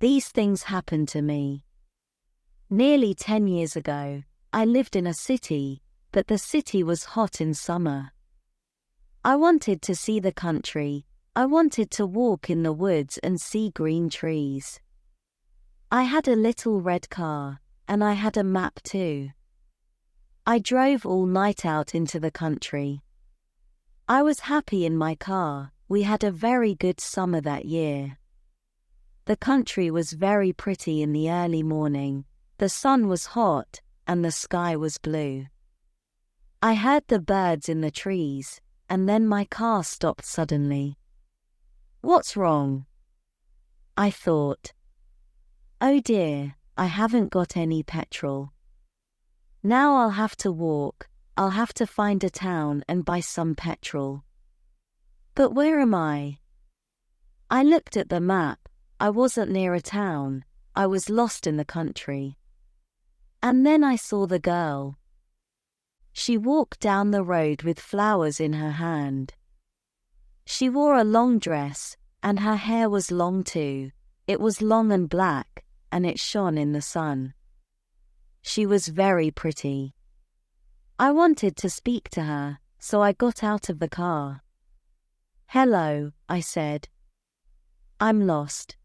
These things happened to me. Nearly 10 years ago, I lived in a city, but the city was hot in summer. I wanted to see the country. I wanted to walk in the woods and see green trees. I had a little red car, and I had a map too. I drove all night out into the country. I was happy in my car. We had a very good summer that year. The country was very pretty in the early morning. The sun was hot, and the sky was blue. I heard the birds in the trees, and then my car stopped suddenly. What's wrong? I thought. Oh dear, I haven't got any petrol. Now I'll have to walk. I'll have to find a town and buy some petrol. But where am I? I looked at the map. I wasn't near a town. I was lost in the country. And then I saw the girl. She walked down the road with flowers in her hand. She wore a long dress, and her hair was long too. It was long and black, and it shone in the sun. She was very pretty. I wanted to speak to her, so I got out of the car. Hello, I said. I'm lost.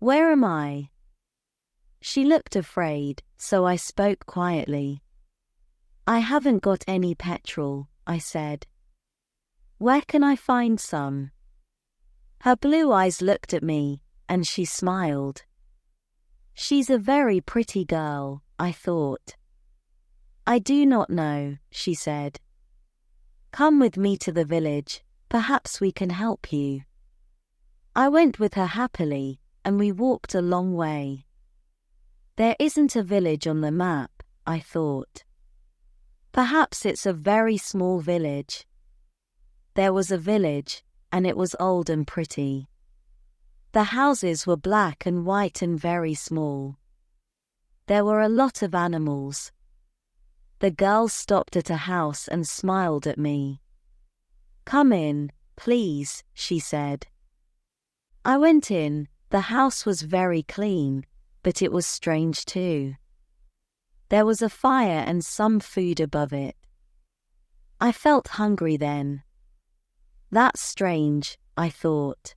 Where am I? She looked afraid, so I spoke quietly. I haven't got any petrol, I said. Where can I find some? Her blue eyes looked at me, and she smiled. She's a very pretty girl, I thought. I do not know, she said. Come with me to the village, perhaps we can help you. I went with her happily, and we walked a long way. There isn't a village on the map, I thought. Perhaps it's a very small village. There was a village, and it was old and pretty. The houses were black and white and very small. There were a lot of animals. The girl stopped at a house and smiled at me. Come in, please, she said. I went in. The house was very clean, but it was strange too. There was a fire and some food above it. I felt hungry then. That's strange, I thought.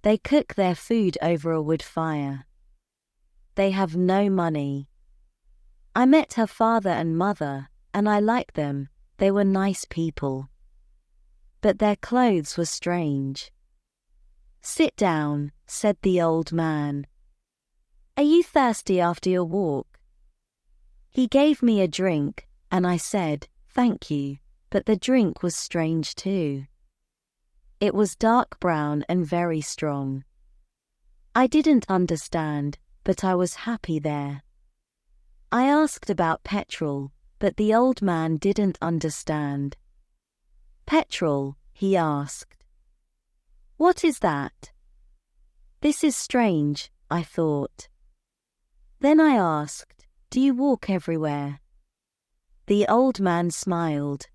They cook their food over a wood fire. They have no money. I met her father and mother, and I liked them. They were nice people. But their clothes were strange. Sit down, said the old man. Are you thirsty after your walk? He gave me a drink, and I said, thank you, but the drink was strange too. It was dark brown and very strong. I didn't understand, but I was happy there. I asked about petrol, but the old man didn't understand. Petrol, he asked. What is that? This is strange, I thought. Then I asked, do you walk everywhere? The old man smiled.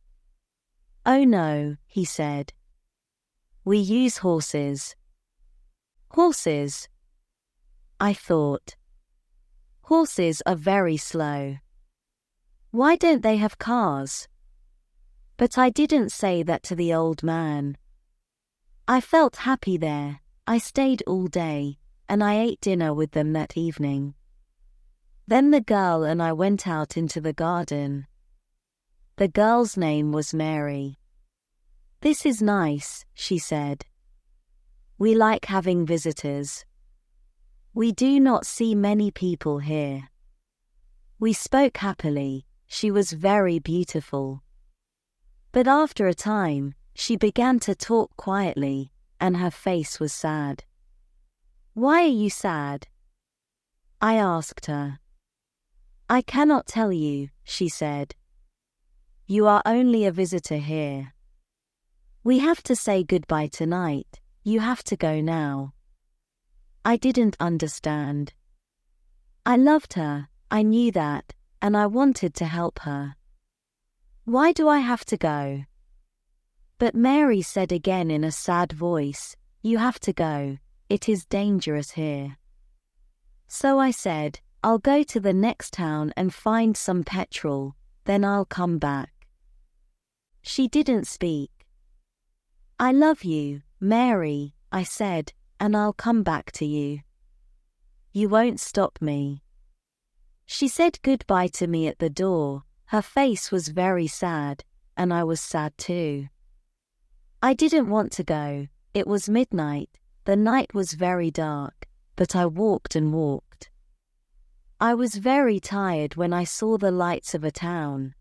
Oh no, he said. We use horses. Horses? I thought. Horses are very slow. Why don't they have cars? But I didn't say that to the old man. I felt happy there. I stayed all day, and I ate dinner with them that evening. Then the girl and I went out into the garden. The girl's name was Mary. This is nice, she said. We like having visitors. We do not see many people here. We spoke happily. She was very beautiful. But after a time, she began to talk quietly, and her face was sad. Why are you sad? I asked her. I cannot tell you, she said. You are only a visitor here. We have to say goodbye tonight. You have to go now. I didn't understand. I loved her, I knew that, and I wanted to help her. Why do I have to go? But Mary said again in a sad voice, you have to go. It is dangerous here. So I said, I'll go to the next town and find some petrol, then I'll come back. She didn't speak. I love you, Mary, I said, and I'll come back to you. You won't stop me. She said goodbye to me at the door. Her face was very sad, and I was sad too. I didn't want to go. It was midnight. The night was very dark, but I walked and walked. I was very tired when I saw the lights of a town.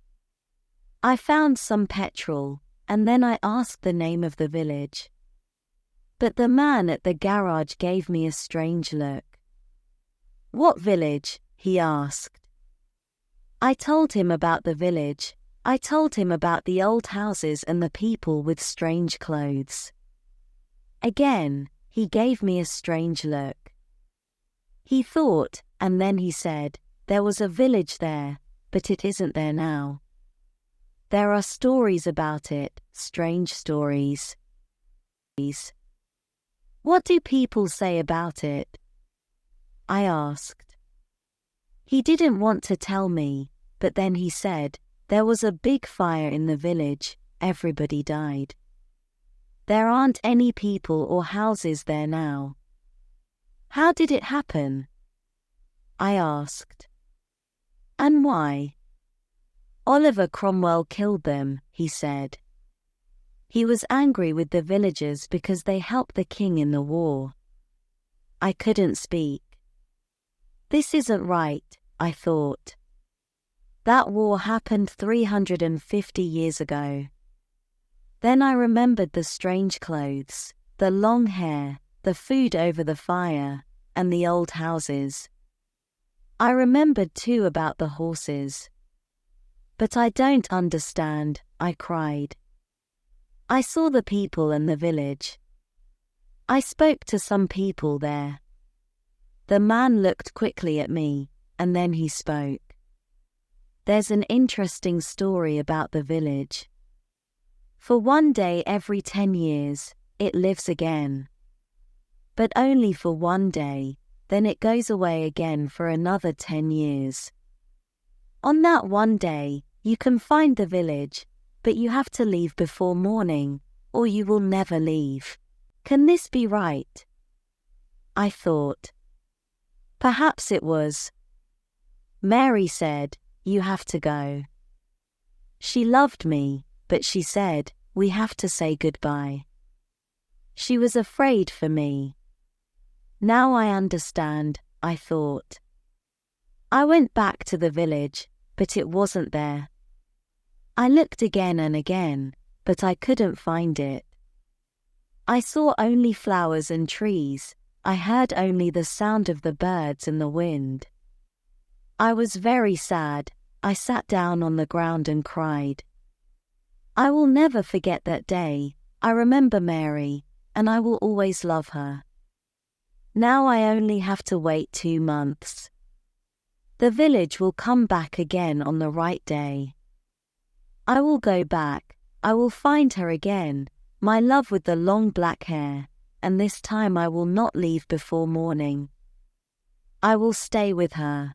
I found some petrol, and then I asked the name of the village. But the man at the garage gave me a strange look. What village? He asked. I told him about the village. I told him about the old houses and the people with strange clothes. Again, he gave me a strange look. He thought, and then he said, there was a village there, but it isn't there now. There are stories about it, strange stories. What do people say about it? I asked. He didn't want to tell me, but then he said, there was a big fire in the village, everybody died. There aren't any people or houses there now. How did it happen? I asked. And why? Oliver Cromwell killed them, he said. He was angry with the villagers because they helped the king in the war. I couldn't speak. This isn't right, I thought. That war happened 350 years ago. Then I remembered the strange clothes, the long hair, the food over the fire, and the old houses. I remembered too about the horses. But I don't understand, I cried. I saw the people and the village. I spoke to some people there. The man looked quickly at me, and then he spoke. There's an interesting story about the village. For one day every 10 years, it lives again. But only for one day, then it goes away again for another 10 years. On that one day, you can find the village, but you have to leave before morning, or you will never leave. Can this be right? I thought. Perhaps it was. Mary said, you have to go. She loved me, but she said, we have to say goodbye. She was afraid for me. Now I understand, I thought. I went back to the village, but it wasn't there. I looked again and again, but I couldn't find it. I saw only flowers and trees. I heard only the sound of the birds and the wind. I was very sad. I sat down on the ground and cried. I will never forget that day. I remember Mary, and I will always love her. Now I only have to wait 2 months. The village will come back again on the right day. I will go back. I will find her again, my love with the long black hair, and this time I will not leave before morning. I will stay with her.